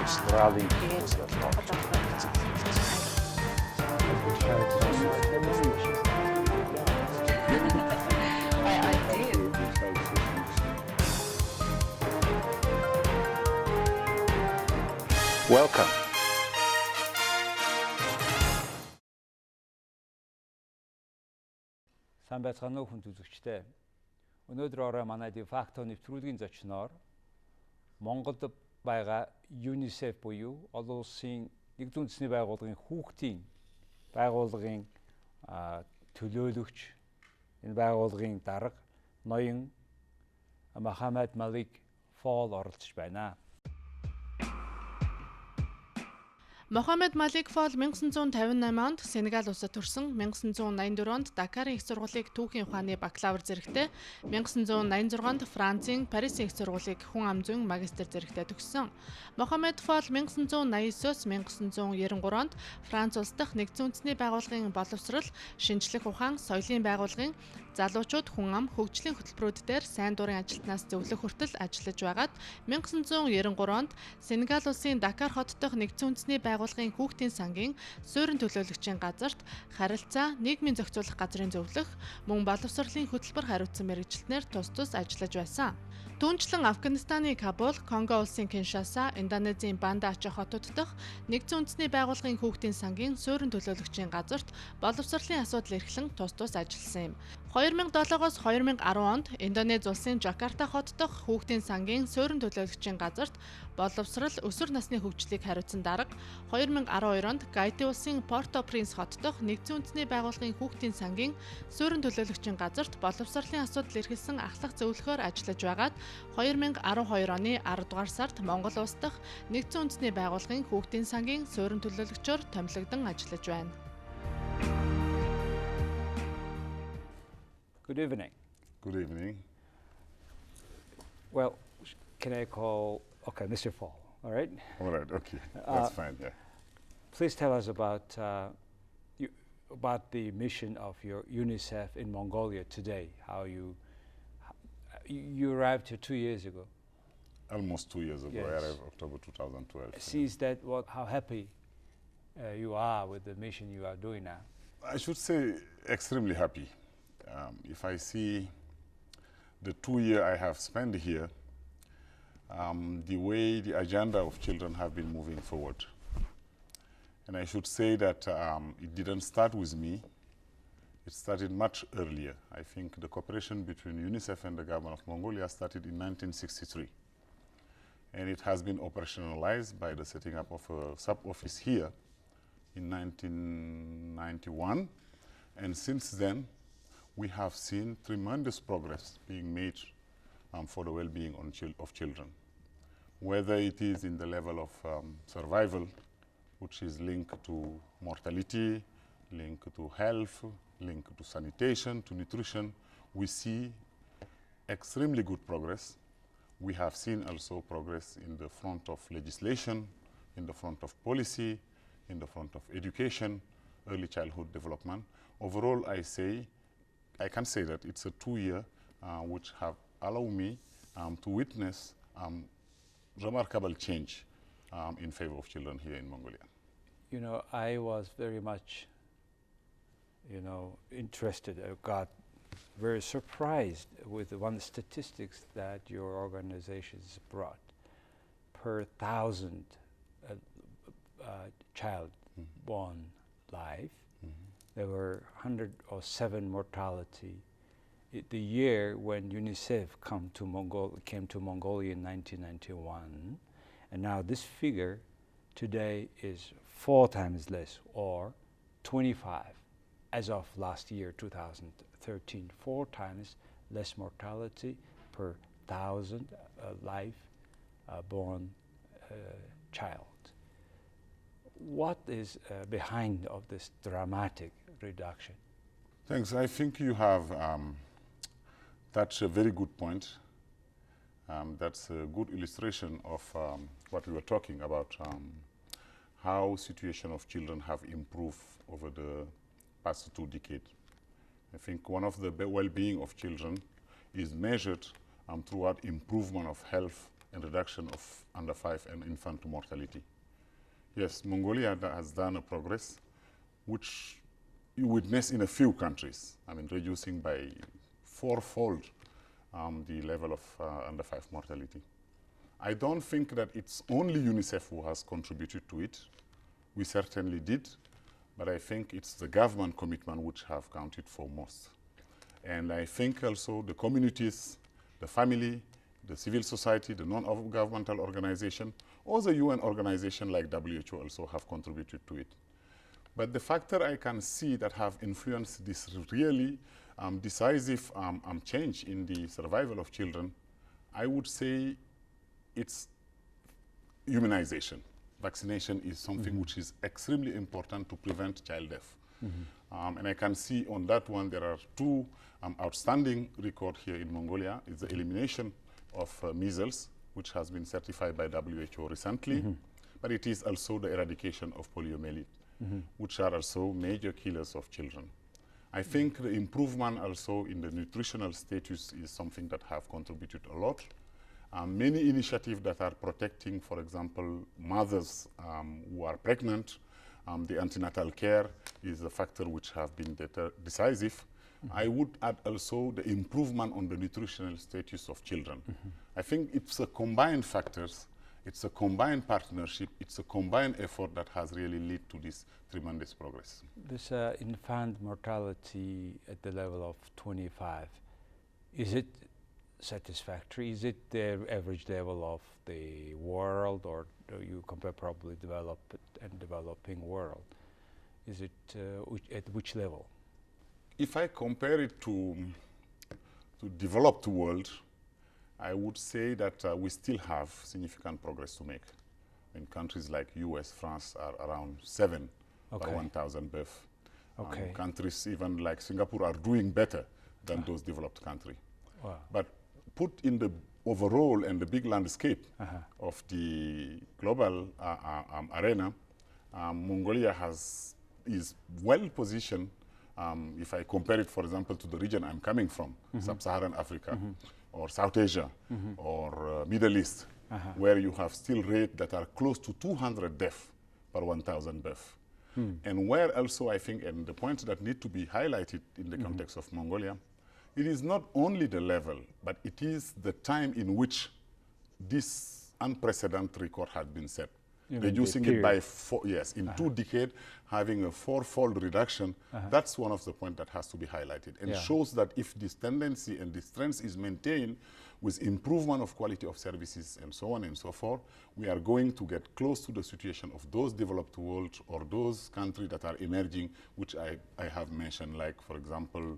сургуулийг Welcome. Сайн байцгаана уу хүн үзэгчдээ. Өнөөдөр орой манай de facto нэвтрүүлгийн зочноор Монголд байгаа UNICEF буюу олон улсын нэгдсэн үндэсний байгууллагын хүүхдийн байгууллагын төлөөлөгч энэ байгууллагын дарга ноён Мохамед Малик Фолл оролцож байна. Мохамед Малик Фолл 1958 онд Сенегал Улсад төрсөн, 1984 онд Дакарын их сургуулийг түүхийн ухааны бакалавр зэрэгтэй, 1986 онд Францын Парисын их сургуулийг хүн ам зүйн магистр зэрэгтэй төгссөн. Мохамед Фолл 1989-с 1993 онд Франц улс дахь нэгдсэн үндэсний байгууллагын боловсрол, шинжлэх ухаан, соёлын байгууллагын залуучууд хүн ам хөгжлийн хөтөлбөрүүд дээр сайн дурын ажилтнаас зөвлөх хүртэл ажиллаж байгаад 1993 онд Сенегал улсын Дакар хот дахь нэгдсэн үндэсний байгууллагын хүүхдийн сангийн суурин төлөөлөгчийн газарт харилцаа, нийгмийн зохицуулах газрын зөвлөх, мөн боловсролын хөтөлбөр хариуцсан мэргэжилтнээр тус тус ажиллаж байсан. Түүнчлэн Афганистаны Кабул, Конго улсын Киншаса, Индонезийн Банда Аче хотууд дахь нэгдсэн үндэсний байгууллагын хүүхдийн сангийн суурин төлөөлөгчийн газарт боловсролын асуудал эрхлэн тус тус ажилласан юм. 2007-оос 2010 онд Индонез улсын Жакарта хот дахь хүүхдийн сангийн суурин төлөөлөгчийн газарт боловсрол, өсвөр насны хөгжлийг хариуцсан дарга, 2012 онд Гайти улсын Порто-Принс хот дахь нэгдсэн үндэсний байгууллагын хүүхдийн сангийн суурин төлөөлөгчийн газарт боловсролын асуудал эрхэлсэн ахлах зөвлөхөөр ажиллаж байгаад 2012 оны 10 дугаар сард Монгол улс дахь нэгдсэн үндэсний байгууллагын хүүхдийн сангийн суурин төлөөлөгчөөр томилогдсон ажиллаж байна. Good evening. Good evening. Well, can I call, okay, Mr. Fol, all right? All right, okay, that's fine, yeah. Please tell us about the mission of your UNICEF in Mongolia today, how you arrived here 2 years ago. Almost 2 years ago, Yes. I arrived October 2012. Sees that how happy you are with the mission you are doing now? I should say extremely happy. If I see the 2 years I have spent here, the way the agenda of children have been moving forward. And I should say that it didn't start with me. It started much earlier. I think the cooperation between UNICEF and the government of Mongolia started in 1963. And it has been operationalized by the setting up of a sub-office here in 1991. And since then, we have seen tremendous progress being made for the well-being of children. Whether it is in the level of survival, which is linked to mortality, linked to health, linked to sanitation, to nutrition, we see extremely good progress. We have seen also progress in the front of legislation, in the front of policy, in the front of education, early childhood development. Overall, I can say that it's a 2 year which have allowed me to witness remarkable change in favor of children here in Mongolia. You know, I was very much, interested. I got very surprised with one statistics that your organizations brought. Per 1,000 child born life, there were 107 mortality. The year when UNICEF came to Mongolia in 1991, and now this figure today is 4 times less, or 25, as of last year, 2013, 4 times less mortality per 1,000 life born child. What is behind of this dramatic reduction? Thanks. I think you have touched a very good point. That's a good illustration of what we were talking about, how situation of children have improved over the past 2 decades. I think one of the well-being of children is measured throughout improvement of health and reduction of under 5 and infant mortality. Yes, Mongolia has done a progress which you witness in a few countries. I mean, reducing by 4-fold the level of under 5 mortality. I don't think that it's only UNICEF who has contributed to it. We certainly did, but I think it's the government commitment which have counted for most. And I think also the communities, the family, the civil society, the non-governmental organization, or the UN organization like WHO also have contributed to it. But the factor I can see that have influenced this really decisive change in the survival of children, I would say it's immunization. Vaccination is something which is extremely important to prevent child death. And I can see on that one there are two outstanding records here in Mongolia. It's the elimination of measles, which has been certified by WHO recently, but it is also the eradication of poliomyelitis, which are also major killers of children. I think the improvement also in the nutritional status is something that have contributed a lot. Many initiatives that are protecting, for example, mothers who are pregnant. The antenatal care is a factor which have been decisive. I would add also the improvement on the nutritional status of children. I think it's a combined factors, it's a combined partnership, it's a combined effort that has really led to this tremendous progress. This infant mortality at the level of 25, is it satisfactory? Is it the average level of the world, or do you compare probably developed and developing world? Is it at which level? If I compare it to developed world, I would say that we still have significant progress to make. In countries like US, France are around 7 per 1,000 births. Countries even like Singapore are doing better than those developed countries. Wow. But put in the overall and the big landscape of the global arena, Mongolia is well positioned. If I compare it, for example, to the region I'm coming from, Sub-Saharan Africa, or South Asia, or Middle East, where you have still rates that are close to 200 deaths per 1,000 births. And where also I think, and the points that need to be highlighted in the context of Mongolia, it is not only the level, but it is the time in which this unprecedented record has been set. Reducing it by 2 decades, having a 4-fold reduction, that's one of the points that has to be highlighted. And shows that if this tendency and this trend is maintained with improvement of quality of services and so on and so forth, we are going to get close to the situation of those developed world or those countries that are emerging, which I have mentioned, like, for example,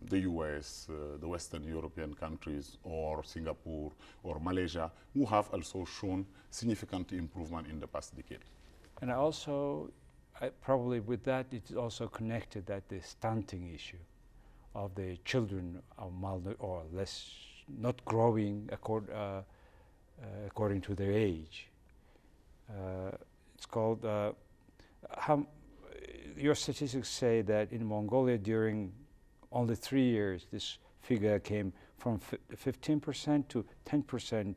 the US, the Western European countries, or Singapore, or Malaysia, who have also shown significant improvement in the past decade. And also, probably with that, it's also connected that the stunting issue of the children are or less not growing according to their age. It's called, your statistics say that in Mongolia during only 3 years, this figure came from 15% to 10%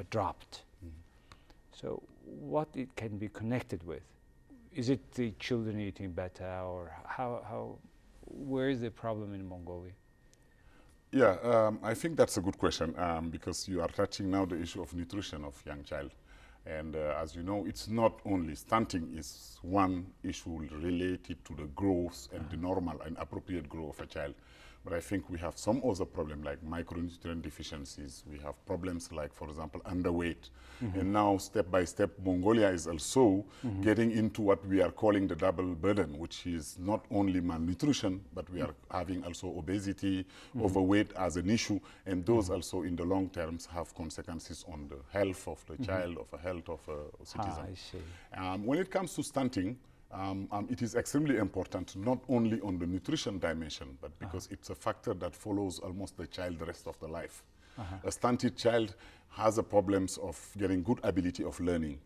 dropped. So what it can be connected with? Is it the children eating better, or where is the problem in Mongolia? Yeah, I think that's a good question because you are touching now the issue of nutrition of young child. And as you know, it's not only stunting is one issue related to the growth and the normal and appropriate growth of a child. But I think we have some other problems like micronutrient deficiencies. We have problems like, for example, underweight. And now, step by step, Mongolia is also getting into what we are calling the double burden, which is not only malnutrition, but we are having also obesity, overweight as an issue. And those also in the long terms have consequences on the health of the child, of the health of a citizen. I see. When it comes to stunting, it is extremely important, not only on the nutrition dimension, but because it's a factor that follows almost the child the rest of the life. A stunted child has the problems of getting good ability of learning.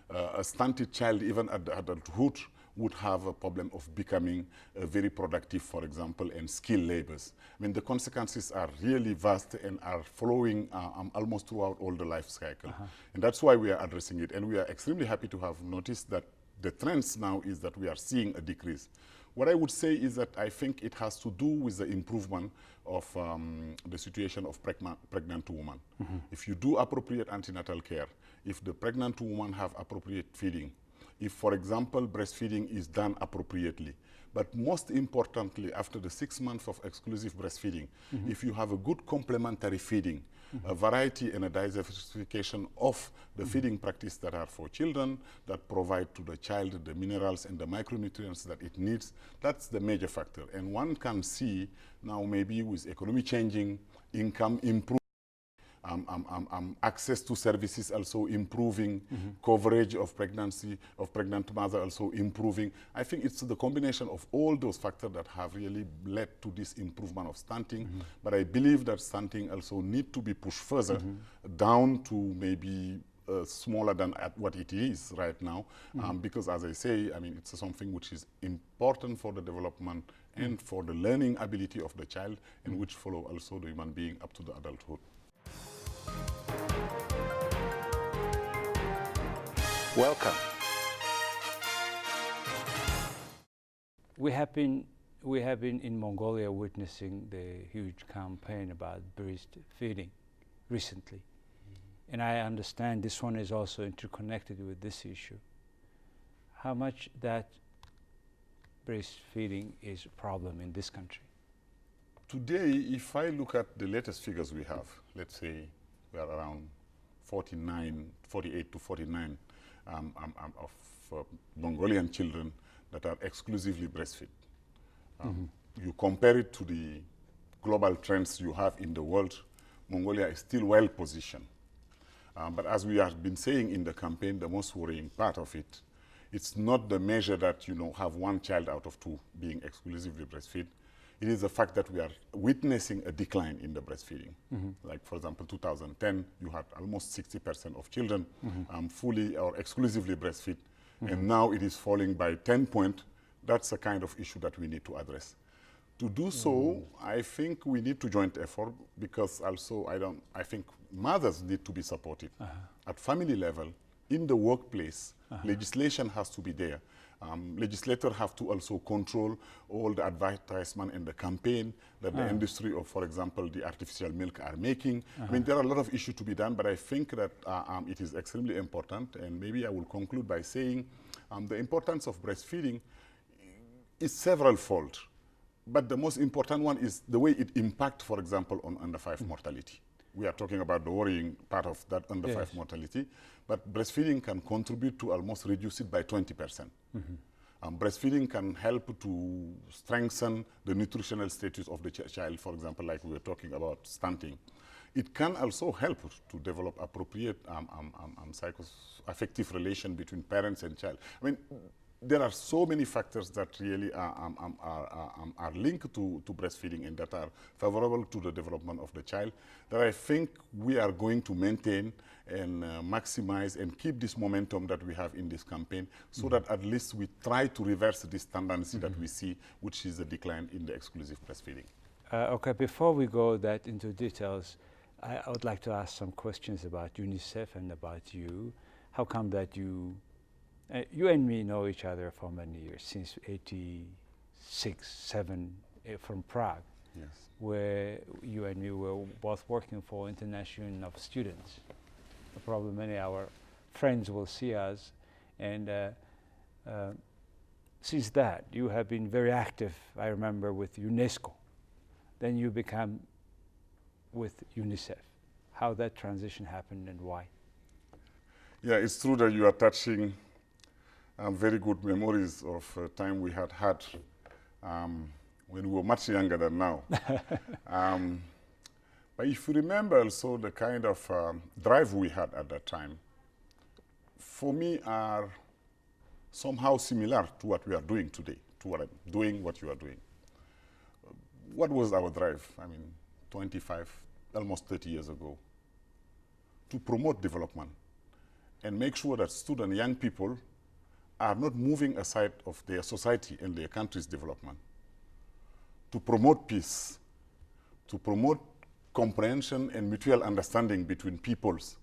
A stunted child, even at adulthood, would have a problem of becoming very productive, for example, and skilled laborers. I mean, the consequences are really vast and are following almost throughout all the life cycle. And that's why we are addressing it. And we are extremely happy to have noticed that the trends now is that we are seeing a decrease. What I would say is that I think it has to do with the improvement of the situation of pregnant women. If you do appropriate antenatal care, if the pregnant woman have appropriate feeding, if, for example, breastfeeding is done appropriately, but most importantly, after the 6 months of exclusive breastfeeding, if you have a good complementary feeding, a variety and a diversification of the feeding practice that are for children, that provide to the child the minerals and the micronutrients that it needs, that's the major factor. And one can see now maybe with economy changing, income improving, access to services also improving, coverage of pregnancy, of pregnant mother also improving. I think it's the combination of all those factors that have really led to this improvement of stunting. But I believe that stunting also need to be pushed further down to maybe smaller than at what it is right now, because as I say, I mean, it's something which is important for the development and for the learning ability of the child, and which follow also the human being up to the adulthood. Welcome. We have been in Mongolia witnessing the huge campaign about breastfeeding recently. And I understand this one is also interconnected with this issue. How much that breastfeeding is a problem in this country? Today, if I look at the latest figures we have, let's say we are around 48 to 49 of Mongolian children that are exclusively breastfed. You compare it to the global trends you have in the world, Mongolia is still well positioned. But as we have been saying in the campaign, the most worrying part of it, it's not the measure that, you know, have one child out of two being exclusively breastfed. It is the fact that we are witnessing a decline in the breastfeeding. Like, for example, 2010, you had almost 60% of children fully or exclusively breastfed, and now it is falling by 10 points. That's a kind of issue that we need to address. To do so, I think we need to joint effort, because also I think mothers need to be supported. At family level, in the workplace, legislation has to be there. Legislators have to also control all the advertisement and the campaign that the industry of, for example, the artificial milk are making. I mean, there are a lot of issues to be done, but I think that it is extremely important. And maybe I will conclude by saying the importance of breastfeeding is several-fold. But the most important one is the way it impacts, for example, on under-5 mortality. We are talking about the worrying part of that under-5 mortality, but breastfeeding can contribute to almost reduce it by 20%. Breastfeeding can help to strengthen the nutritional status of the child, for example, like we were talking about stunting. It can also help to develop appropriate psycho-affective relation between parents and child. I mean, there are so many factors that really are linked to breastfeeding and that are favorable to the development of the child, that I think we are going to maintain and maximize and keep this momentum that we have in this campaign, so that at least we try to reverse this tendency that we see, which is a decline in the exclusive breastfeeding. Okay, before we go that into details, I would like to ask some questions about UNICEF and about you. How come that you and me know each other for many years, since 86, 7, from Prague, where you and me were both working for International Union of Students. Probably many of our friends will see us, and since that, you have been very active, I remember, with UNESCO. Then you become with UNICEF. How that transition happened and why? Yeah, it's true that you are touching very good memories of time we had when we were much younger than now. But if you remember also the kind of drive we had at that time, for me are somehow similar to what we are doing today, to what I'm doing, what you are doing. What was our drive? I mean, 25, almost 30 years ago, to promote development and make sure that student young people are not moving aside of their society and their country's development to promote peace, to promote comprehension and mutual understanding between peoples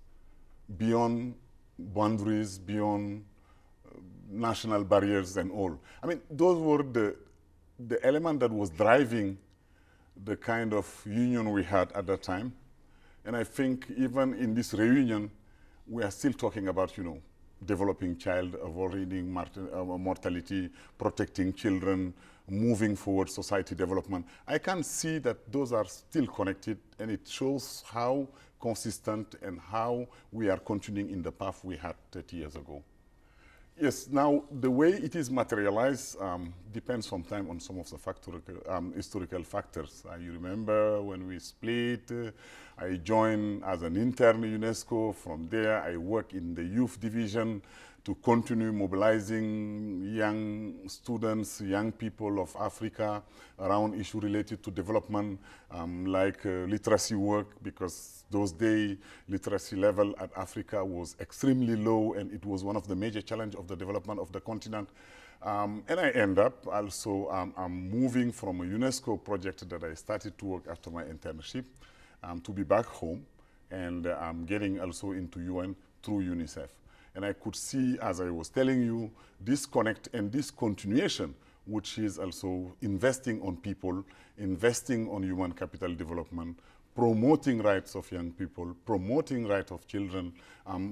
beyond boundaries, beyond national barriers and all. I mean, those were the element that was driving the kind of union we had at that time. And I think even in this reunion, we are still talking about, you know, developing child, avoiding mortality, protecting children, moving forward society development. I can see that those are still connected, and it shows how consistent and how we are continuing in the path we had 30 years ago. Yes, now the way it is materialized depends sometimes on some of the historical factors. You remember when we split, I joined as an intern at UNESCO. From there, I work in the youth division to continue mobilizing young students, young people of Africa around issues related to development, like literacy work, because those days literacy level at Africa was extremely low, and it was one of the major challenges of the development of the continent. And I end up also I'm moving from a UNESCO project that I started to work after my internship to be back home, and I'm getting also into UN through UNICEF. And I could see, as I was telling you, this connect and this continuation, which is also investing on people, investing on human capital development, promoting rights of young people, promoting rights of children,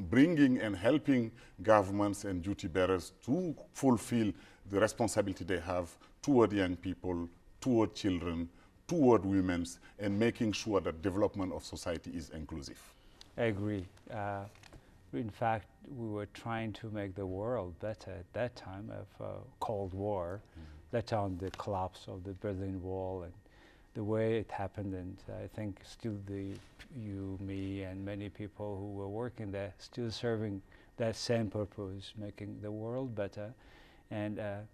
bringing and helping governments and duty bearers to fulfill the responsibility they have toward young people, toward children, toward women, and making sure that development of society is inclusive. I agree. In fact, we were trying to make the world better at that time of Cold War, that time the collapse of the Berlin Wall and the way it happened. And I think still you, me, and many people who were working there still serving that same purpose, making the world better. And that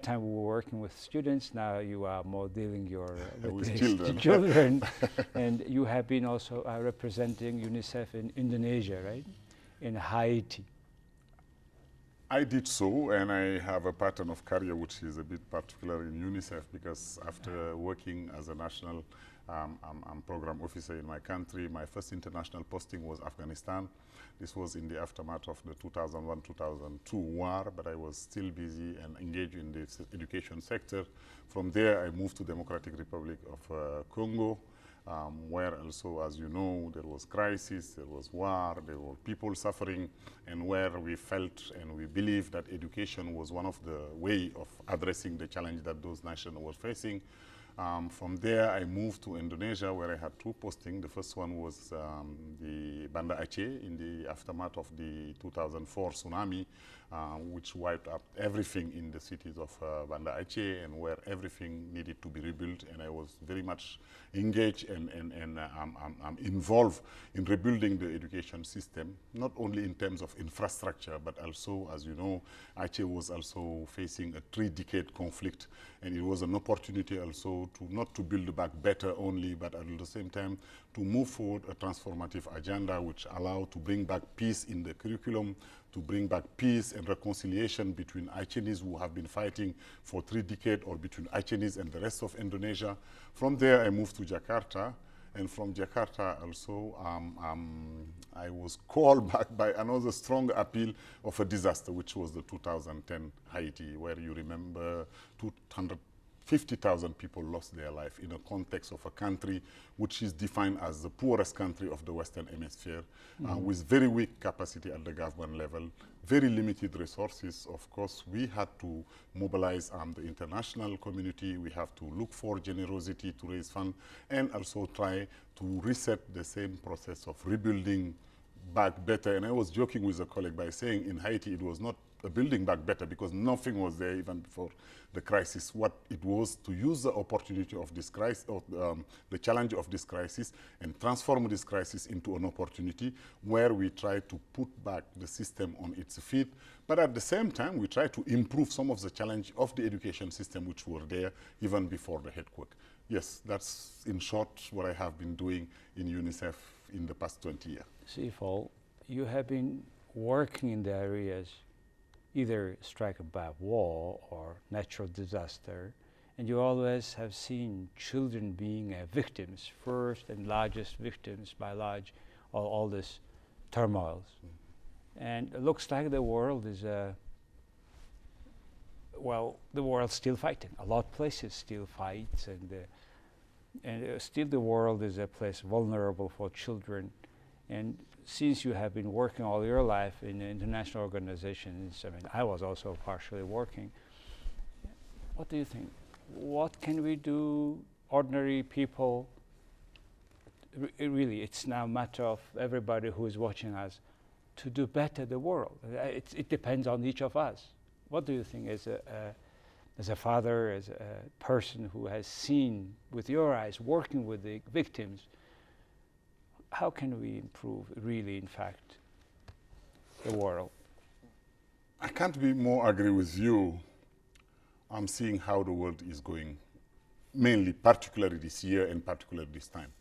time we were working with students. Now you are more dealing with children. And you have been also representing UNICEF in Indonesia, right? In Haiti. I did so, and I have a pattern of career which is a bit particular in UNICEF, because after working as a national program officer in my country, my first international posting was Afghanistan. This was in the aftermath of the 2001-2002 war, but I was still busy and engaged in the education sector. From there, I moved to Democratic Republic of Congo, where also, as you know, there was crisis, there was war, there were people suffering, and where we felt and we believed that education was one of the way of addressing the challenge that those nations were facing. From there, I moved to Indonesia, where I had two postings. The first one was the Banda Аче in the aftermath of the 2004 tsunami, which wiped up everything in the cities of Banda Аче, and where everything needed to be rebuilt. And I was very much engaged and involved in rebuilding the education system, not only in terms of infrastructure, but also, as you know, Aceh was also facing a 3-decade conflict, and it was an opportunity also to not to build back better only, but at the same time to move forward a transformative agenda which allowed to bring back peace in the curriculum, to bring back peace and reconciliation between Acehnese who have been fighting for 3 decades, or between Acehnese and the rest of Indonesia. From there, I moved to Jakarta, and from Jakarta also, I was called back by another strong appeal of a disaster, which was the 2010 Haiti, where you remember 250,000 people lost their life in a context of a country which is defined as the poorest country of the Western Hemisphere, with very weak capacity at the government level, very limited resources. Of course, we had to mobilize the international community. We have to look for generosity to raise funds, and also try to reset the same process of rebuilding back better. And I was joking with a colleague by saying in Haiti it was not a building back better, because nothing was there even before the crisis. What it was to use the opportunity of this crisis, the challenge of this crisis, and transform this crisis into an opportunity where we try to put back the system on its feet, but at the same time we try to improve some of the challenge of the education system which were there even before the earthquake. Yes, that's in short what I have been doing in UNICEF in the past 20 years. See, Fol, you have been working in the areas either stricken by war or natural disaster, and you always have seen children being victims, first and largest victims by all this turmoils. And it looks like the world is the world's still fighting. A lot of places still fight, and still the world is a place vulnerable for children. And since you have been working all your life in international organizations, I mean, I was also partially working. What do you think? What can we do, ordinary people? Really, it's now a matter of everybody who is watching us to do better the world. It depends on each of us. What do you think as a father, as a person who has seen with your eyes, working with the victims, how can we improve really, in fact, the world? I can't be more agree with you. I'm seeing how the world is going, mainly, particularly this year and particularly this time.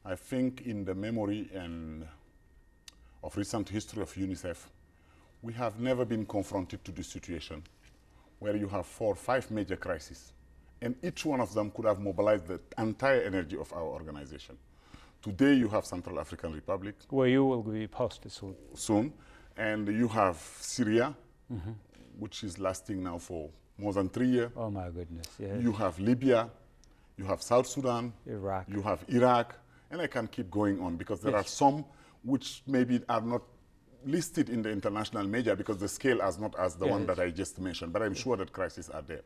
I think in the memory and of recent history of UNICEF, we have never been confronted to this situation where you have 4 or 5 major crises, and each one of them could have mobilized the entire energy of our organization. Today you have Central African Republic. Where you will be posted soon. Soon. And you have Syria, which is lasting now for more than 3 years. Oh my goodness, yes. You have Libya, you have South Sudan, Iraq. You have Iraq, and I can keep going on because there are some which maybe are not listed in the international media because the scale is not as the one that I just mentioned, but I'm sure that crises are there.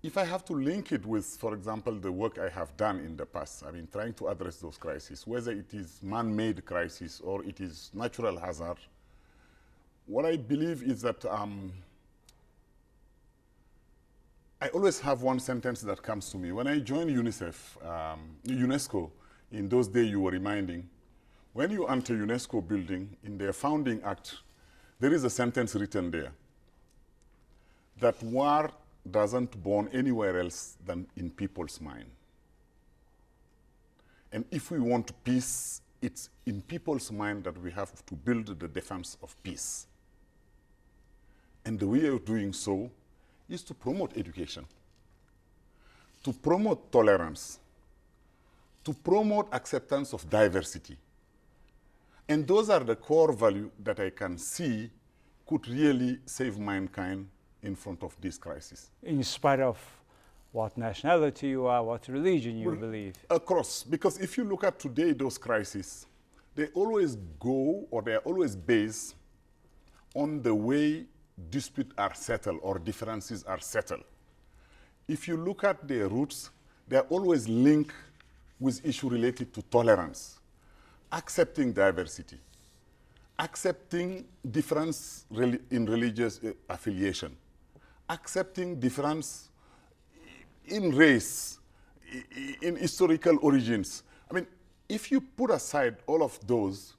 If I have to link it with, for example, the work I have done in the past, I mean, trying to address those crises, whether it is man-made crisis or it is natural hazard, what I believe is that I always have one sentence that comes to me. When I joined UNICEF, UNESCO, in those days you were reminding, when you enter UNESCO building, in their founding act, there is a sentence written there that war doesn't born anywhere else than in people's mind. And if we want peace, it's in people's mind that we have to build the defense of peace. And the way of doing so is to promote education, to promote tolerance, to promote acceptance of diversity. And those are the core values that I can see could really save mankind in front of this crisis. In spite of what nationality you are, what religion you believe. Across, because if you look at today those crises, they always go, or they are always based on the way disputes are settled or differences are settled. If you look at their roots, they are always linked with issues related to tolerance, accepting diversity, accepting difference in religious affiliation, accepting difference in race, in historical origins. I mean, if you put aside all of those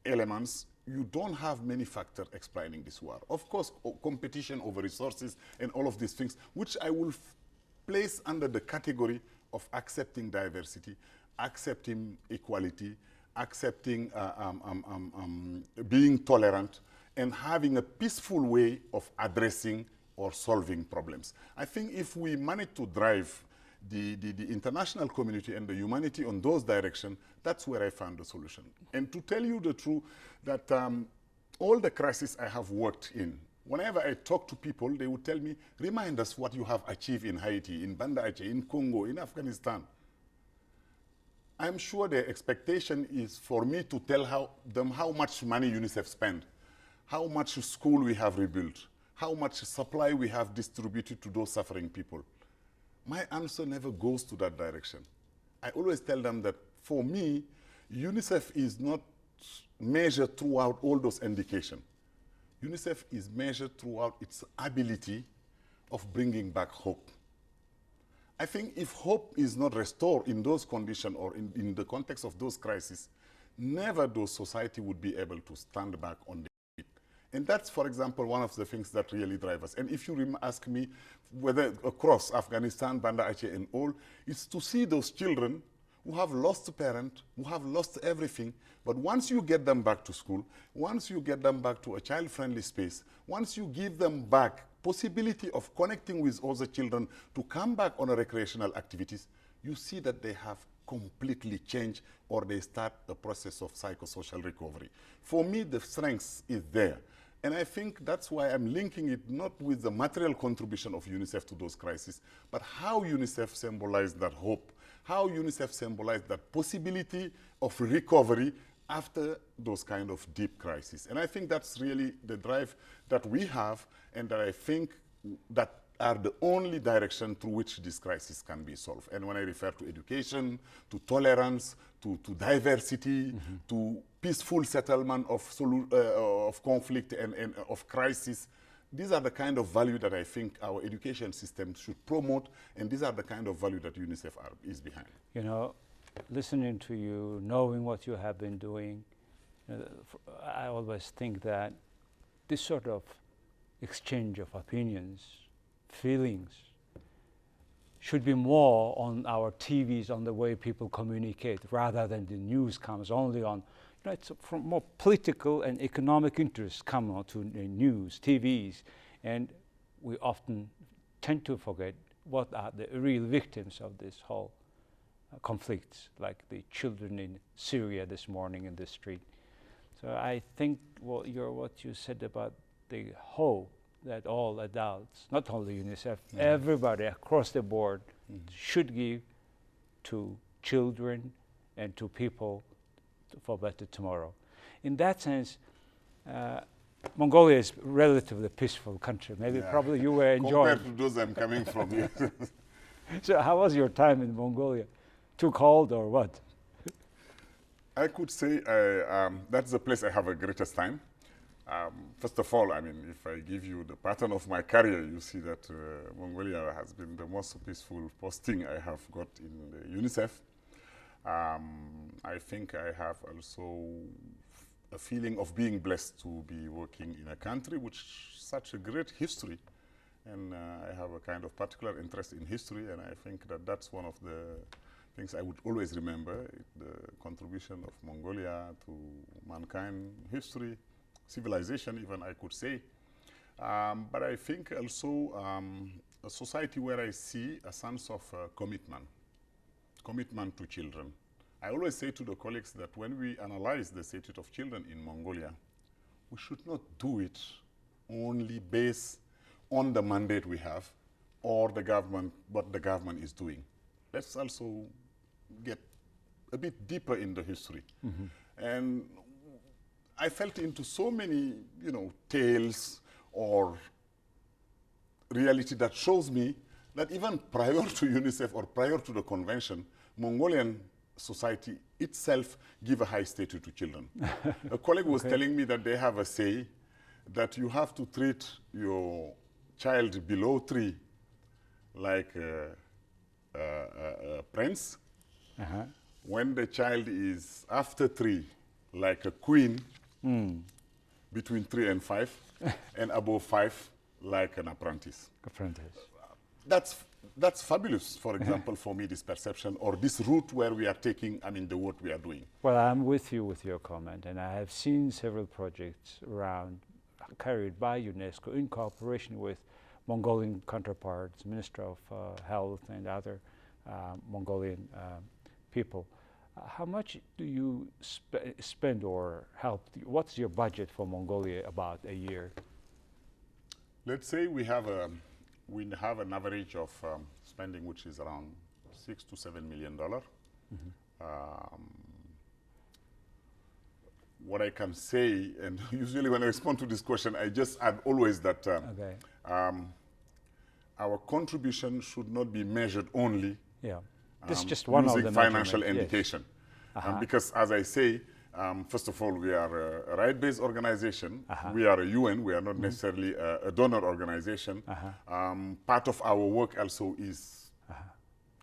elements, you don't have many factors explaining this war. Of course, competition over resources and all of these things, which I will place under the category of accepting diversity, accepting equality, accepting being tolerant, and having a peaceful way of addressing or solving problems. I think if we manage to drive the international community and the humanity on those directions, that's where I found the solution. And to tell you the truth, that all the crises I have worked in, whenever I talk to people, they would tell me, remind us what you have achieved in Haiti, in Banda Аче, in Congo, in Afghanistan. I'm sure their expectation is for me to tell them how much money UNICEF spent, how much school we have rebuilt, how much supply we have distributed to those suffering people. My answer never goes to that direction. I always tell them that for me, UNICEF is not measured throughout all those indications. UNICEF is measured throughout its ability of bringing back hope. I think if hope is not restored in those conditions or in the context of those crises, never those society would be able to stand back on their feet. And that's, for example, one of the things that really drive us. And if you ask me whether across Afghanistan, Banda Аче and all, it's to see those children who have lost a parent, who have lost everything. But once you get them back to school, once you get them back to a child-friendly space, once you give them back possibility of connecting with other children to come back on a recreational activities, you see that they have completely changed, or they start the process of psychosocial recovery. For me, the strength is there. And I think that's why I'm linking it not with the material contribution of UNICEF to those crises, but how UNICEF symbolized that hope, how UNICEF symbolized that possibility of recovery after those kind of deep crises. And I think that's really the drive that we have, and that I think that are the only direction through which this crisis can be solved. And when I refer to education, to tolerance, to diversity, to peaceful settlement of conflict and of crisis, these are the kind of value that I think our education system should promote, and these are the kind of value that UNICEF is behind. You know, listening to you, knowing what you have been doing, I always think that this sort of exchange of opinions, feelings, should be more on our TVs, on the way people communicate, rather than the news comes only on, it's from more political and economic interests come on to the news, TVs, and we often tend to forget what are the real victims of this whole conflicts, like the children in Syria this morning in the street. So I think what you said about the hope that all adults, not only UNICEF, everybody across the board should give to children and to people for a better tomorrow. In that sense, Mongolia is a relatively peaceful country. Maybe probably you were enjoying. Compared to those I'm coming from here. So how was your time in Mongolia? Too cold or what? I could say that's the place I have the greatest time. First of all, I mean, if I give you the pattern of my career, you see that Mongolia has been the most peaceful posting I have got in the UNICEF. I think I have also a feeling of being blessed to be working in a country which such a great history. And I have a kind of particular interest in history, and I think that that's one of the things I would always remember, the contribution of Mongolia to mankind history, civilization even, I could say. But I think also a society where I see a sense of commitment to children. I always say to the colleagues that when we analyze the status of children in Mongolia, we should not do it only based on the mandate we have or the government, what the government is doing. Let's also get a bit deeper in the history. And I felt into so many, tales or reality that shows me that even prior to UNICEF or prior to the convention, Mongolian society itself give a high status to children. A colleague was telling me that they have a say that you have to treat your child below 3 like a prince. When the child is after 3, like a queen, between 3 and 5, and above 5, like an apprentice. That's fabulous, for example, for me, this perception or this route where we are taking, the work we are doing. Well, I'm with you with your comment, and I have seen several projects around carried by UNESCO in cooperation with Mongolian counterparts, Minister of Health and other Mongolian people. How much do you spend or help? What's your budget for Mongolia about a year? Let's say we have an average of spending which is around $6 to $7 million. What I can say, and usually when I respond to this question, I just add always that our contribution should not be measured only this is just one using of the financial indication. Because as I say, first of all, we are a right-based organization. We are a UN. We are not necessarily a donor organization. Part of our work also is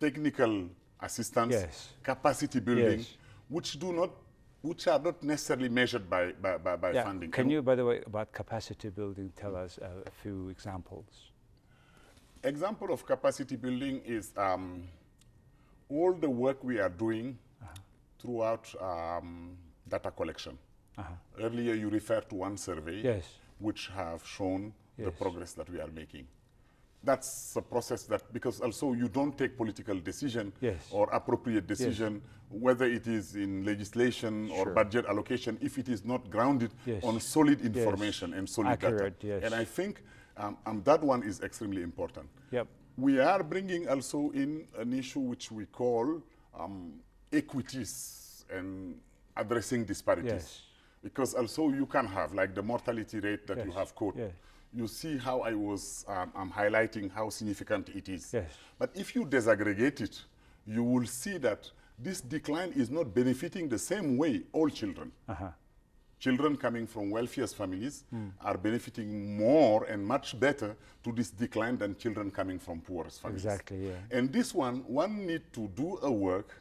technical assistance, capacity building, which are not necessarily measured by funding. Can you, by the way, about capacity building, tell us a few examples? Example of capacity building is all the work we are doing throughout data collection. Earlier you referred to one survey which have shown the progress that we are making. That's a process that, because also you don't take political decision or appropriate decision, whether it is in legislation or budget allocation, if it is not grounded on solid information and solid data. And I think that one is extremely important. We are bringing also in an issue which we call equities and addressing disparities. Because also you can have, like the mortality rate that you have quoted. You see how I was highlighting how significant it is. But if you disaggregate it, you will see that this decline is not benefiting the same way all children. Children coming from wealthiest families are benefiting more and much better to this decline than children coming from poorest families. And this one need to do a work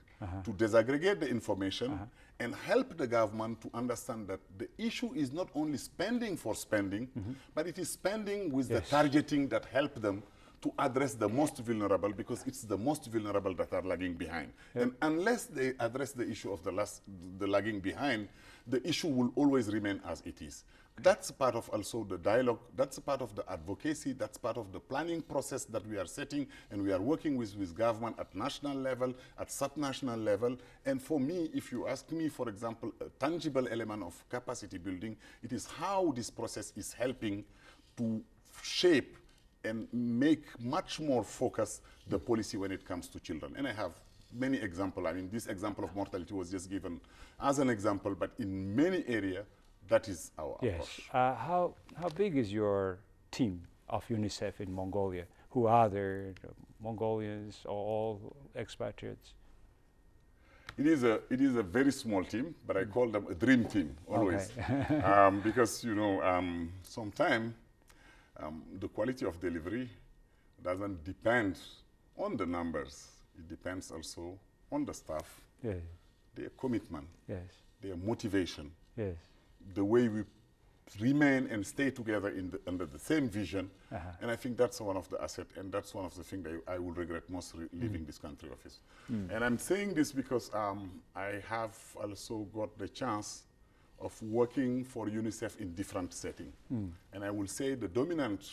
to disaggregate the information and help the government to understand that the issue is not only spending for spending, but it is spending with the targeting that help them to address the most vulnerable, because it's the most vulnerable that are lagging behind. And unless they address the issue of the lagging behind, the issue will always remain as it is. That's part of also the dialogue, that's part of the advocacy, that's part of the planning process that we are setting, and we are working with government at national level, at sub-national level. And for me, if you ask me, for example, a tangible element of capacity building, it is how this process is helping to shape and make much more focused the policy when it comes to children. And I have many examples. I mean, this example of mortality was just given as an example, but in many areas, that is our approach. How big is your team of UNICEF in Mongolia? Who are there? Mongolians or all expatriates? It is a very small team, but I call them a dream team always, because you know sometimes the quality of delivery doesn't depend on the numbers. It depends also on the staff, their commitment, their motivation, the way we remain and stay together under the same vision. And I think that's one of the assets, and that's one of the things that I will regret most leaving this country office. And I'm saying this because I have also got the chance of working for UNICEF in different settings. And I will say the dominant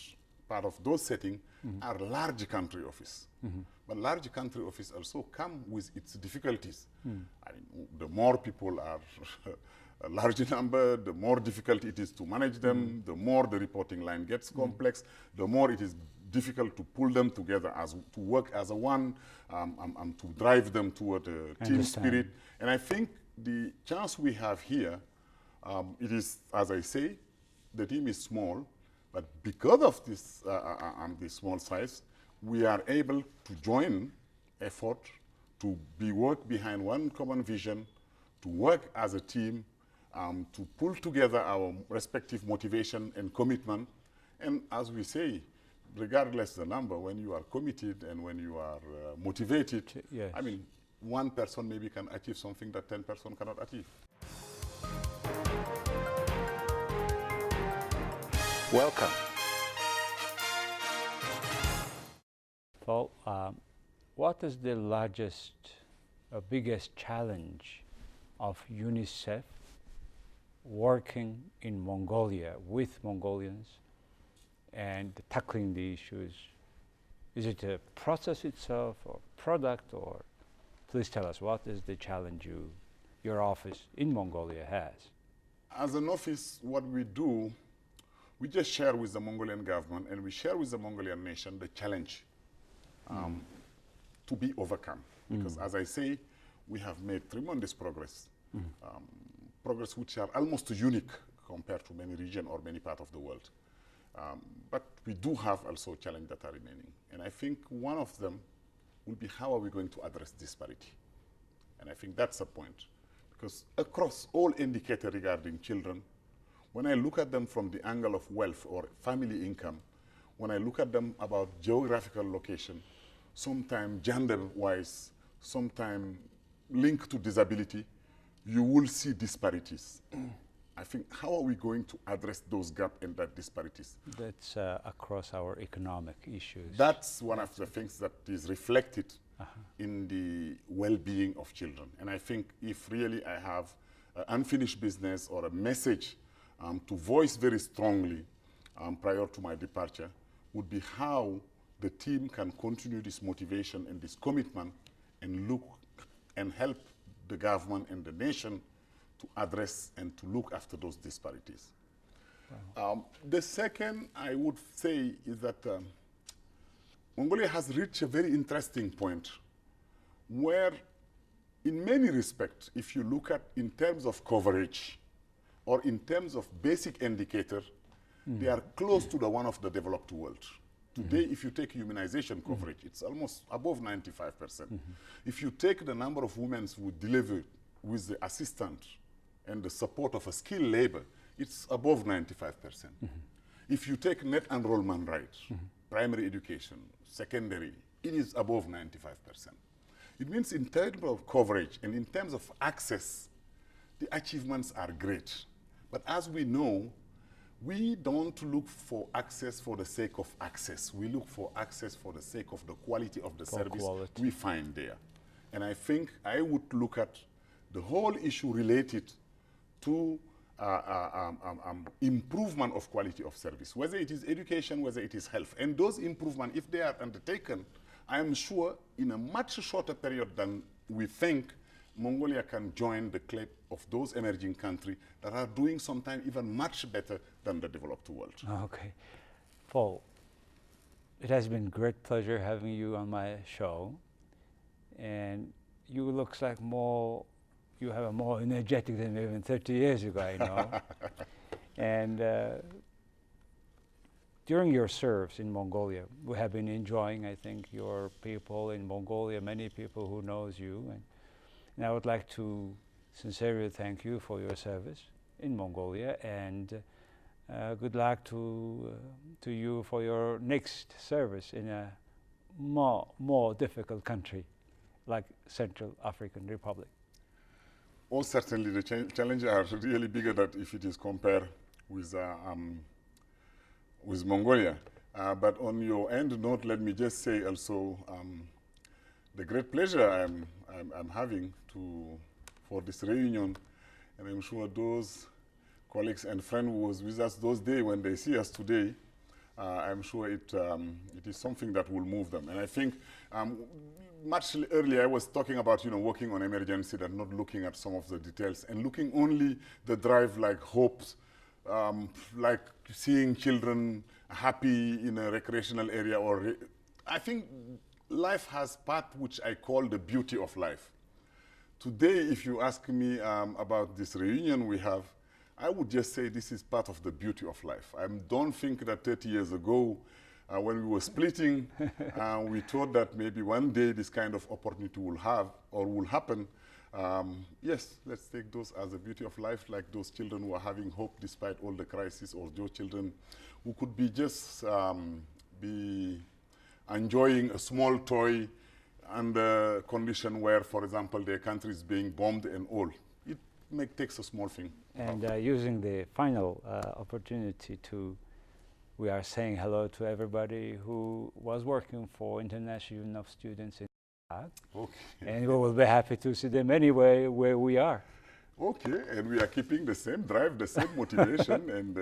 part of those settings are large country office. But large country office also come with its difficulties. I mean, the more people are a large number, the more difficult it is to manage them, the more the reporting line gets complex, the more it is difficult to pull them together, to work as a one, to drive them toward a team spirit. And I think the chance we have here, it is, as I say, the team is small, but because of this, this small size, we are able to join effort, to work behind one common vision, to work as a team, to pull together our respective motivation and commitment. And as we say, regardless the number, when you are committed and when you are motivated, I mean, one person maybe can achieve something that 10 persons cannot achieve. Welcome. Paul, what is the largest, biggest challenge of UNICEF working in Mongolia with Mongolians and tackling the issues? Is it a process itself or product, or please tell us what is the challenge your office in Mongolia has? As an office, what we do, we just share with the Mongolian government and we share with the Mongolian nation the challenge to be overcome. Because as I say, we have made tremendous progress. Progress which are almost unique compared to many regions or many parts of the world. But we do have also challenges that are remaining. And I think one of them will be how are we going to address disparity? And I think that's the point. Because across all indicators regarding children, when I look at them from the angle of wealth or family income, when I look at them about geographical location, sometimes gender-wise, sometimes linked to disability, you will see disparities. I think, how are we going to address those gaps and that disparities? That's across our economic issues. That's one of the things that is reflected in the well-being of children. And I think if really I have unfinished business or a message to voice very strongly prior to my departure, would be how the team can continue this motivation and this commitment and look and help the government and the nation to address and to look after those disparities. Wow. The second I would say is that Mongolia has reached a very interesting point where in many respects, if you look at in terms of coverage or in terms of basic indicator, they are close to the one of the developed world. Today, if you take immunization coverage, it's almost above 95%. If you take the number of women who deliver with the assistance and the support of a skilled labor, it's above 95%. If you take net enrollment rate, primary education, secondary, it is above 95%. It means in terms of coverage and in terms of access, the achievements are great. But as we know, we don't look for access for the sake of access. We look for access for the sake of the quality of the service we find there. And I think I would look at the whole issue related to improvement of quality of service, whether it is education, whether it is health. And those improvements, if they are undertaken, I am sure in a much shorter period than we think, Mongolia can join the club of those emerging countries that are doing sometimes even much better than the developed world. Okay. Fol, it has been great pleasure having you on my show. And you looks like you have a more energetic than even 30 years ago, I know. And during your service in Mongolia, we have been enjoying, I think, your people in Mongolia, many people who knows you. And I would like to sincerely thank you for your service in Mongolia, and good luck to you for your next service in a more difficult country like Central African Republic. Oh, certainly the challenges are really bigger than if it is compared with Mongolia. But on your end note, let me just say also the great pleasure I'm having for this reunion, and I'm sure those colleagues and friends who was with us those days, when they see us today, I'm sure it is something that will move them. And I think much earlier I was talking about working on emergency and not looking at some of the details and looking only the drive like hopes, like seeing children happy in a recreational area, or I think life has part which I call the beauty of life. Today, if you ask me about this reunion we have, I would just say this is part of the beauty of life. I don't think that 30 years ago, when we were splitting, we thought that maybe one day this kind of opportunity will have or will happen. Yes, let's take those as the beauty of life, like those children who are having hope despite all the crisis, or those children who could be just be enjoying a small toy under condition where, for example, their country is being bombed and all. It takes a small thing. And using the final opportunity we are saying hello to everybody who was working for International Union of Students in Prague. Okay. And we will be happy to see them anyway where we are. Okay, and we are keeping the same drive, the same motivation, and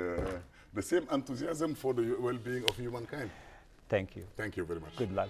the same enthusiasm for the well-being of humankind. Thank you. Thank you very much. Good luck.